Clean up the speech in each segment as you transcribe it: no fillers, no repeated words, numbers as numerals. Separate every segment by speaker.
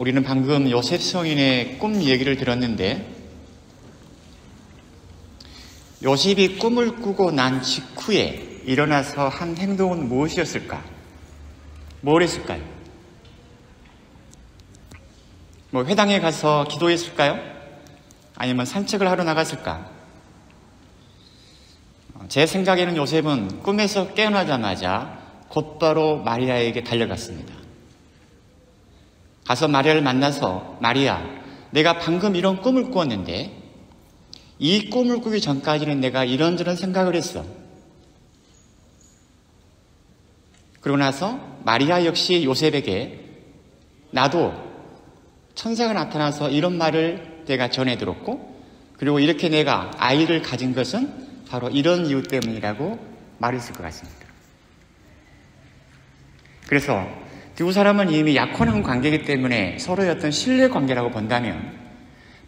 Speaker 1: 우리는 방금 요셉 성인의 꿈 얘기를 들었는데, 요셉이 꿈을 꾸고 난 직후에 일어나서 한 행동은 무엇이었을까? 뭘 했을까요? 회당에 가서 기도했을까요? 아니면 산책을 하러 나갔을까? 제 생각에는 요셉은 꿈에서 깨어나자마자 곧바로 마리아에게 달려갔습니다. 가서 마리아를 만나서, 마리아, 내가 방금 이런 꿈을 꾸었는데 이 꿈을 꾸기 전까지는 내가 이런저런 생각을 했어. 그러고 나서 마리아 역시 요셉에게 나도 천사가 나타나서 이런 말을 내가 전해 들었고, 그리고 이렇게 내가 아이를 가진 것은 바로 이런 이유 때문이라고 말했을 것 같습니다. 그래서 두 사람은 이미 약혼한 관계이기 때문에 서로의 어떤 신뢰 관계라고 본다면,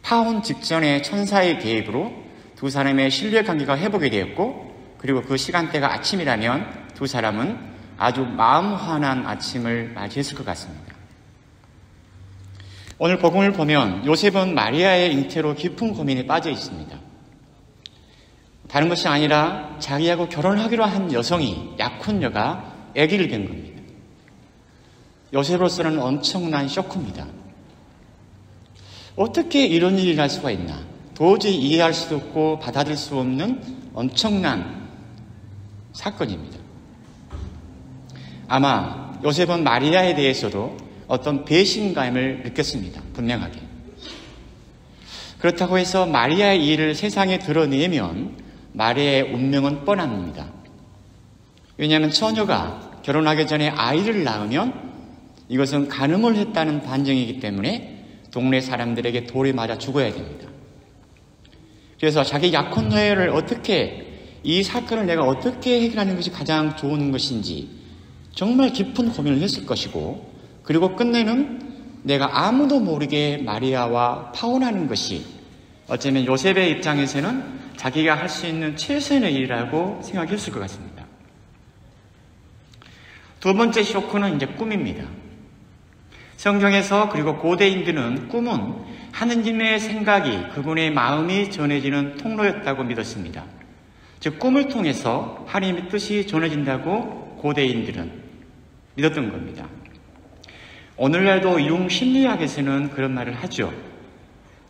Speaker 1: 파혼 직전에 천사의 개입으로 두 사람의 신뢰 관계가 회복이 되었고, 그리고 그 시간대가 아침이라면 두 사람은 아주 마음 환한 아침을 맞이했을 것 같습니다. 오늘 복음을 보면 요셉은 마리아의 잉태로 깊은 고민에 빠져 있습니다. 다른 것이 아니라 자기하고 결혼하기로 한 여성이, 약혼녀가 아기를 낳은 겁니다. 요셉으로서는 엄청난 쇼크입니다. 어떻게 이런 일이 날 수가 있나? 도저히 이해할 수도 없고 받아들일 수 없는 엄청난 사건입니다. 아마 요셉은 마리아에 대해서도 어떤 배신감을 느꼈습니다. 분명하게. 그렇다고 해서 마리아의 일을 세상에 드러내면 마리아의 운명은 뻔합니다. 왜냐하면 처녀가 결혼하기 전에 아이를 낳으면 이것은 간음을 했다는 반증이기 때문에 동네 사람들에게 돌에 맞아 죽어야 됩니다. 그래서 자기 약혼녀를 이 사건을 내가 어떻게 해결하는 것이 가장 좋은 것인지 정말 깊은 고민을 했을 것이고, 그리고 끝내는 내가 아무도 모르게 마리아와 파혼하는 것이 어쩌면 요셉의 입장에서는 자기가 할 수 있는 최선의 일이라고 생각했을 것 같습니다. 두 번째 쇼크는 이제 꿈입니다. 성경에서, 그리고 고대인들은 꿈은 하느님의 생각이, 그분의 마음이 전해지는 통로였다고 믿었습니다. 즉 꿈을 통해서 하나님의 뜻이 전해진다고 고대인들은 믿었던 겁니다. 오늘날도 융 심리학에서는 그런 말을 하죠.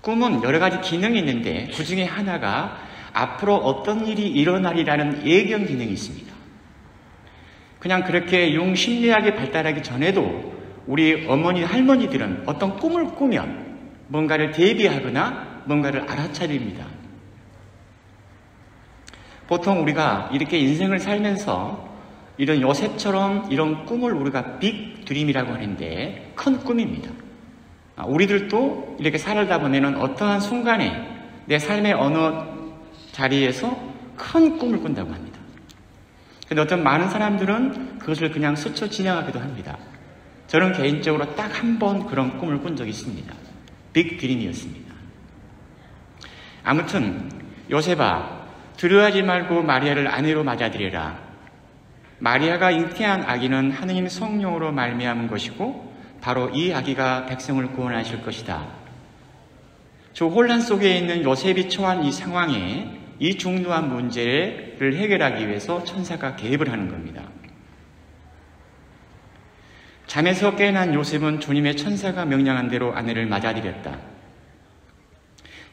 Speaker 1: 꿈은 여러 가지 기능이 있는데 그 중에 하나가 앞으로 어떤 일이 일어나리라는 예견 기능이 있습니다. 그냥 그렇게 융 심리학이 발달하기 전에도 우리 어머니, 할머니들은 어떤 꿈을 꾸면 뭔가를 대비하거나 뭔가를 알아차립니다. 보통 우리가 이렇게 인생을 살면서 이런 요셉처럼 이런 꿈을 우리가 빅 드림이라고 하는데, 큰 꿈입니다. 우리들도 이렇게 살다 보면은 어떠한 순간에 내 삶의 어느 자리에서 큰 꿈을 꾼다고 합니다. 그런데 어떤 많은 사람들은 그것을 그냥 스쳐 지나가기도 합니다. 저는 개인적으로 딱 한 번 그런 꿈을 꾼 적이 있습니다. 빅 드림이었습니다. 아무튼 요셉아, 두려워하지 말고 마리아를 아내로 맞아들여라. 마리아가 잉태한 아기는 하느님 성령으로 말미암은 것이고 바로 이 아기가 백성을 구원하실 것이다. 저 혼란 속에 있는 요셉이 처한 이 상황에 이 중요한 문제를 해결하기 위해서 천사가 개입을 하는 겁니다. 잠에서 깨어난 요셉은 주님의 천사가 명령한 대로 아내를 맞아들였다.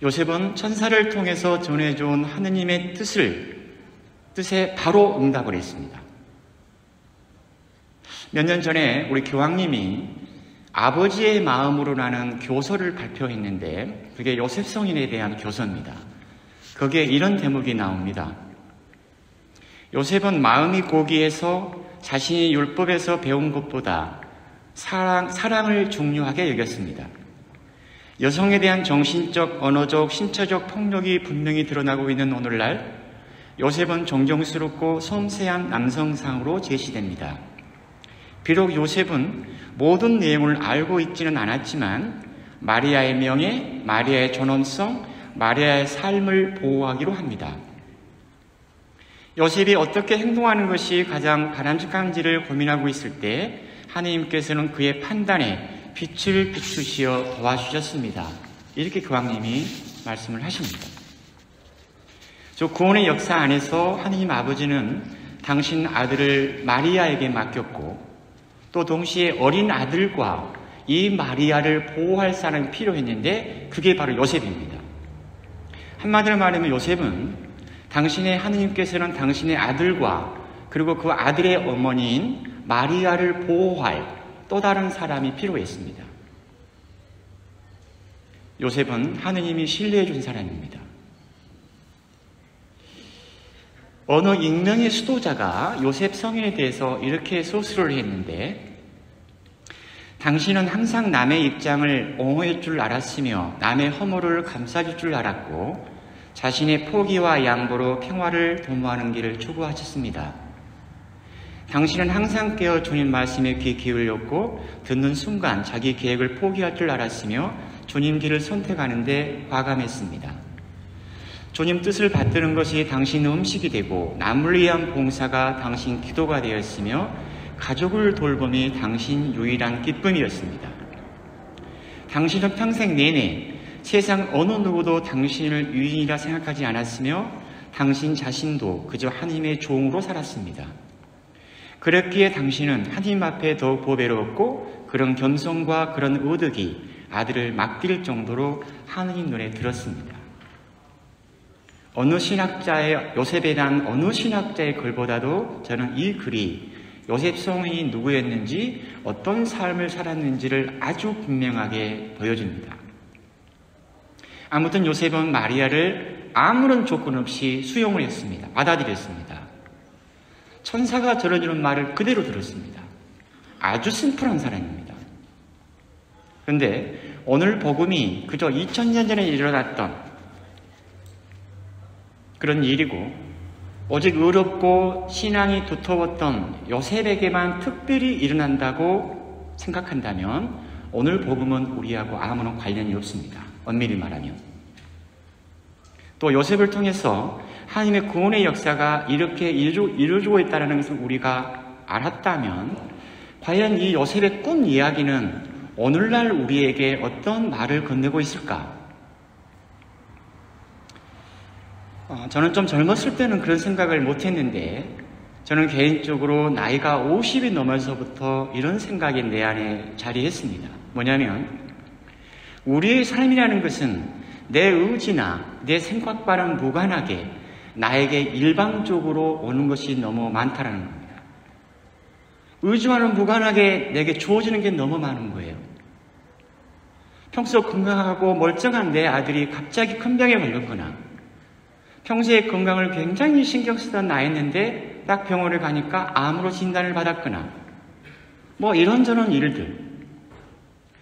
Speaker 1: 요셉은 천사를 통해서 전해준 하느님의 뜻에 바로 응답을 했습니다. 몇 년 전에 우리 교황님이 아버지의 마음으로라는 교서를 발표했는데, 그게 요셉 성인에 대한 교서입니다. 거기에 이런 대목이 나옵니다. 요셉은 마음이 고귀해서 자신이 율법에서 배운 것보다 사랑을 중요하게 여겼습니다. 여성에 대한 정신적, 언어적, 신체적 폭력이 분명히 드러나고 있는 오늘날, 요셉은 존경스럽고 섬세한 남성상으로 제시됩니다. 비록 요셉은 모든 내용을 알고 있지는 않았지만 마리아의 명예, 마리아의 존엄성, 마리아의 삶을 보호하기로 합니다. 요셉이 어떻게 행동하는 것이 가장 바람직한지를 고민하고 있을 때 하느님께서는 그의 판단에 빛을 비추시어 도와주셨습니다. 이렇게 교황님이 말씀을 하십니다. 저 구원의 역사 안에서 하느님 아버지는 당신 아들을 마리아에게 맡겼고 또 동시에 어린 아들과 이 마리아를 보호할 사람이 필요했는데 그게 바로 요셉입니다. 한마디로 말하면 요셉은 당신의 하느님께서는 당신의 아들과 그리고 그 아들의 어머니인 마리아를 보호할 또 다른 사람이 필요했습니다. 요셉은 하느님이 신뢰해 준 사람입니다. 어느 익명의 수도자가 요셉 성인에 대해서 이렇게 소설을 했는데, 당신은 항상 남의 입장을 옹호할 줄 알았으며 남의 허물을 감싸줄 줄 알았고 자신의 포기와 양보로 평화를 도모하는 길을 추구하셨습니다. 당신은 항상 깨어 주님 말씀에 귀 기울였고 듣는 순간 자기 계획을 포기할 줄 알았으며 주님 길을 선택하는 데 과감했습니다. 주님 뜻을 받드는 것이 당신 음식이 되고 남을 위한 봉사가 당신 기도가 되었으며 가족을 돌봄이 당신 유일한 기쁨이었습니다. 당신은 평생 내내 세상 어느 누구도 당신을 유인이라 생각하지 않았으며 당신 자신도 그저 하나님의 종으로 살았습니다. 그랬기에 당신은 하나님 앞에 더욱 보배로웠고 그런 겸손과 그런 의득이 아들을 맡길 정도로 하나님 눈에 들었습니다. 어느 신학자의 요셉에 대한 어느 신학자의 글보다도 저는 이 글이 요셉 성인이 누구였는지 어떤 삶을 살았는지를 아주 분명하게 보여줍니다. 아무튼 요셉은 마리아를 아무런 조건 없이 수용을 했습니다. 받아들였습니다. 천사가 저러주는 말을 그대로 들었습니다. 아주 심플한 사람입니다. 그런데 오늘 복음이 그저 2000년 전에 일어났던 그런 일이고 오직 의롭고 신앙이 두터웠던 요셉에게만 특별히 일어난다고 생각한다면 오늘 복음은 우리하고 아무런 관련이 없습니다. 엄밀히 말하면. 또 요셉을 통해서 하나님의 구원의 역사가 이렇게 이루어지고 있다는 것을 우리가 알았다면 과연 이 요셉의 꿈 이야기는 오늘날 우리에게 어떤 말을 건네고 있을까? 저는 좀 젊었을 때는 그런 생각을 못했는데 저는 개인적으로 나이가 50이 넘어서부터 이런 생각이 내 안에 자리했습니다. 뭐냐면 우리의 삶이라는 것은 내 의지나 내 생각과는 무관하게 나에게 일방적으로 오는 것이 너무 많다는 겁니다. 의지와는 무관하게 내게 주어지는 게 너무 많은 거예요. 평소 건강하고 멀쩡한 내 아들이 갑자기 큰 병에 걸렸거나 평소에 건강을 굉장히 신경 쓰던 나였는데 딱 병원에 가니까 암으로 진단을 받았거나 뭐 이런저런 일들,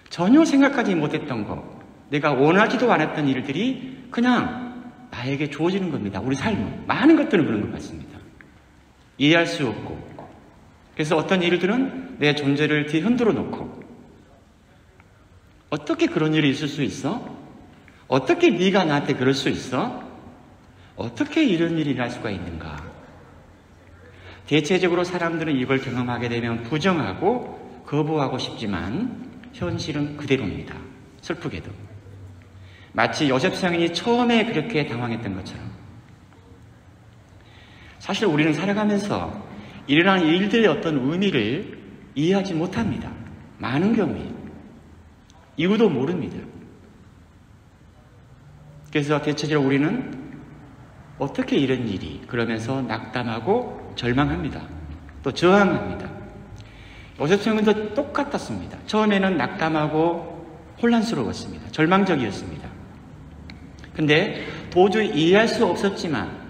Speaker 1: 전혀 생각하지 못했던 거, 내가 원하지도 않았던 일들이 그냥 나에게 주어지는 겁니다. 우리 삶은 많은 것들은 그런 것 같습니다. 이해할 수 없고, 그래서 어떤 일들은 내 존재를 뒤흔들어 놓고 어떻게 그런 일이 있을 수 있어? 어떻게 네가 나한테 그럴 수 있어? 어떻게 이런 일이 일어날 수가 있는가? 대체적으로 사람들은 이걸 경험하게 되면 부정하고 거부하고 싶지만 현실은 그대로입니다. 슬프게도. 마치 요셉 성인이 처음에 그렇게 당황했던 것처럼. 사실 우리는 살아가면서 일어나는 일들의 어떤 의미를 이해하지 못합니다. 많은 경우에. 이유도 모릅니다. 그래서 대체적으로 우리는 어떻게 이런 일이 그러면서 낙담하고 절망합니다. 또 저항합니다. 요셉 성인도 똑같았습니다. 처음에는 낙담하고 혼란스러웠습니다. 절망적이었습니다. 근데 도저히 이해할 수 없었지만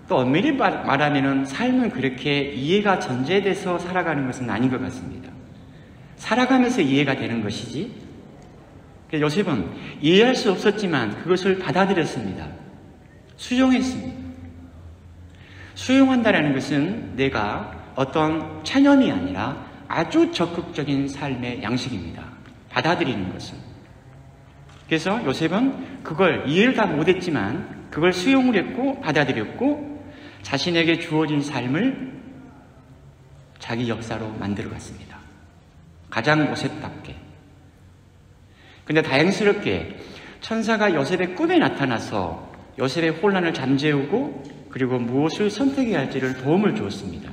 Speaker 1: 또 엄밀히 말하면 삶은 그렇게 이해가 전제돼서 살아가는 것은 아닌 것 같습니다. 살아가면서 이해가 되는 것이지. 요셉은 이해할 수 없었지만 그것을 받아들였습니다. 수용했습니다. 수용한다는 것은 내가 어떤 체념이 아니라 아주 적극적인 삶의 양식입니다. 받아들이는 것은. 그래서 요셉은 그걸 이해를 다 못했지만 그걸 수용을 했고 받아들였고 자신에게 주어진 삶을 자기 역사로 만들어갔습니다. 가장 요셉답게. 근데 다행스럽게 천사가 요셉의 꿈에 나타나서 요셉의 혼란을 잠재우고 그리고 무엇을 선택해야 할지를 도움을 주었습니다.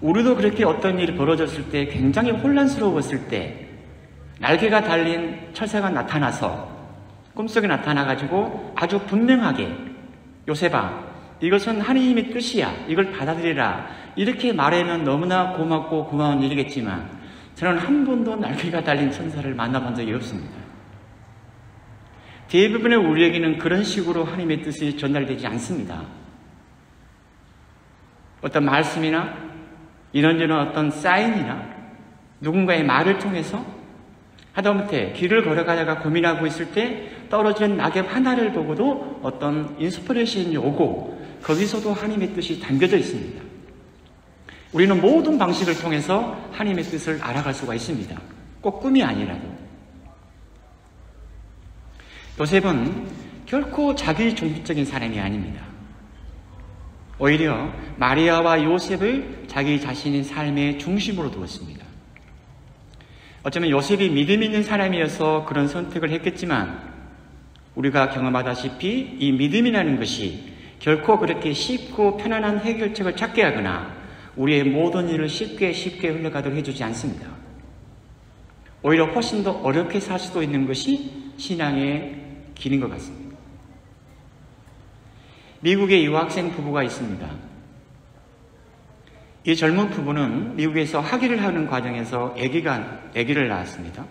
Speaker 1: 우리도 그렇게 어떤 일이 벌어졌을 때 굉장히 혼란스러웠을 때 날개가 달린 천사가 나타나서 꿈속에 나타나가지고 아주 분명하게 요셉아, 이것은 하나님의 뜻이야. 이걸 받아들이라. 이렇게 말하면 너무나 고맙고 고마운 일이겠지만 저는 한 번도 날개가 달린 천사를 만나본 적이 없습니다. 대부분의 우리에게는 그런 식으로 하나님의 뜻이 전달되지 않습니다. 어떤 말씀이나 이런저런 어떤 사인이나 누군가의 말을 통해서 하다못해 길을 걸어가다가 고민하고 있을 때 떨어지는 낙엽 하나를 보고도 어떤 인스피레이션이 오고 거기서도 하나님의 뜻이 담겨져 있습니다. 우리는 모든 방식을 통해서 하나님의 뜻을 알아갈 수가 있습니다. 꼭 꿈이 아니라도. 요셉은 결코 자기 중심적인 사람이 아닙니다. 오히려 마리아와 요셉을 자기 자신의 삶의 중심으로 두었습니다. 어쩌면 요셉이 믿음 있는 사람이어서 그런 선택을 했겠지만 우리가 경험하다시피 이 믿음이라는 것이 결코 그렇게 쉽고 편안한 해결책을 찾게 하거나 우리의 모든 일을 쉽게 흘러가도록 해주지 않습니다. 오히려 훨씬 더 어렵게 살 수도 있는 것이 신앙의 길인 것 같습니다. 미국에 유학생 부부가 있습니다. 이 젊은 부부는 미국에서 학위를 하는 과정에서 아기를 낳았습니다.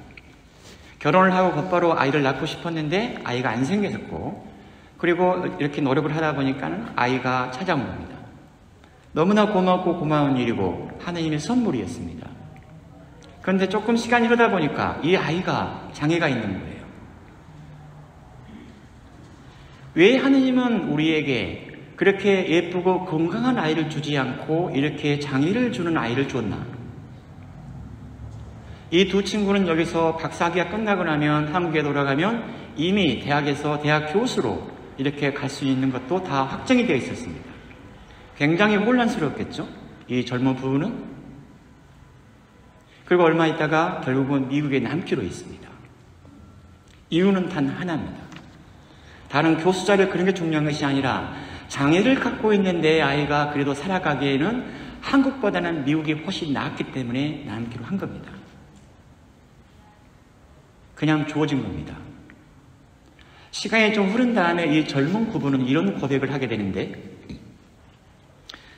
Speaker 1: 결혼을 하고 곧바로 아이를 낳고 싶었는데 아이가 안 생겨졌고 그리고 이렇게 노력을 하다 보니까 아이가 찾아온 겁니다. 너무나 고맙고 고마운 일이고 하나님의 선물이었습니다. 그런데 조금 시간이 흐르다 보니까 이 아이가 장애가 있는 거예요. 왜 하나님은 우리에게 그렇게 예쁘고 건강한 아이를 주지 않고 이렇게 장애를 주는 아이를 줬나? 이 두 친구는 여기서 박사학위가 끝나고 나면 한국에 돌아가면 이미 대학에서 대학 교수로 이렇게 갈 수 있는 것도 다 확정이 되어 있었습니다. 굉장히 혼란스럽겠죠? 이 젊은 부부는. 그리고 얼마 있다가 결국은 미국에 남기로 있습니다. 이유는 단 하나입니다. 다른 교수 자리를 그런 게 중요한 것이 아니라 장애를 갖고 있는 내 아이가 그래도 살아가기에는 한국보다는 미국이 훨씬 낫기 때문에 남기로 한 겁니다. 그냥 주어진 겁니다. 시간이 좀 흐른 다음에 이 젊은 부부는 이런 고백을 하게 되는데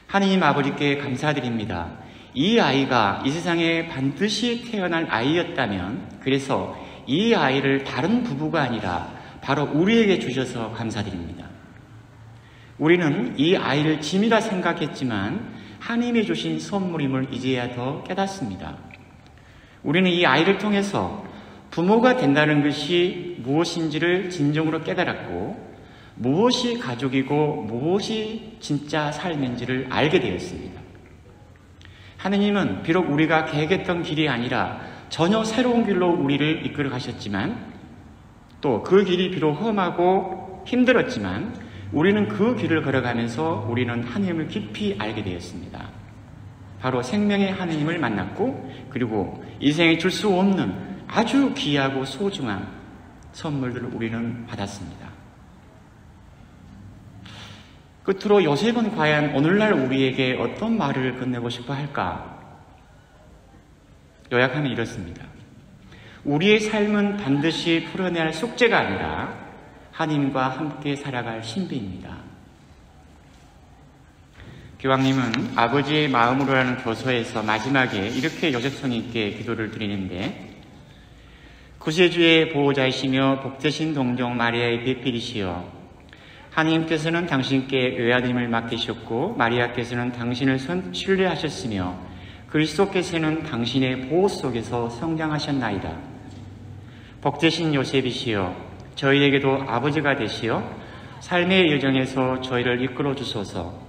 Speaker 1: 하나님 아버지께 감사드립니다. 이 아이가 이 세상에 반드시 태어날 아이였다면 그래서 이 아이를 다른 부부가 아니라 바로 우리에게 주셔서 감사드립니다. 우리는 이 아이를 짐이라 생각했지만 하나님이 주신 선물임을 이제야 더 깨닫습니다. 우리는 이 아이를 통해서 부모가 된다는 것이 무엇인지를 진정으로 깨달았고 무엇이 가족이고 무엇이 진짜 삶인지를 알게 되었습니다. 하느님은 비록 우리가 계획했던 길이 아니라 전혀 새로운 길로 우리를 이끌어 가셨지만 또 그 길이 비록 험하고 힘들었지만 우리는 그 길을 걸어가면서 우리는 하느님을 깊이 알게 되었습니다. 바로 생명의 하느님을 만났고 그리고 이 생에 줄 수 없는 아주 귀하고 소중한 선물들을 우리는 받았습니다. 끝으로 요셉은 과연 오늘날 우리에게 어떤 말을 건네고 싶어 할까? 요약하면 이렇습니다. 우리의 삶은 반드시 풀어내야 할 숙제가 아니라 하나님과 함께 살아갈 신비입니다. 교황님은 아버지의 마음으로라는 교서에서 마지막에 이렇게 요셉성님께 기도를 드리는데 구세주의 보호자이시며 복되신 동정 마리아의 배필이시여 하나님께서는 당신께 외아들임을 맡기셨고 마리아께서는 당신을 신뢰하셨으며 그리스도께서는 당신의 보호 속에서 성장하셨나이다. 복되신 요셉이시여 저희에게도 아버지가 되시어 삶의 여정에서 저희를 이끌어 주소서.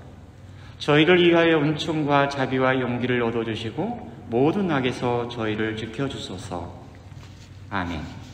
Speaker 1: 저희를 위하여 은총과 자비와 용기를 얻어주시고 모든 악에서 저희를 지켜주소서. 아멘.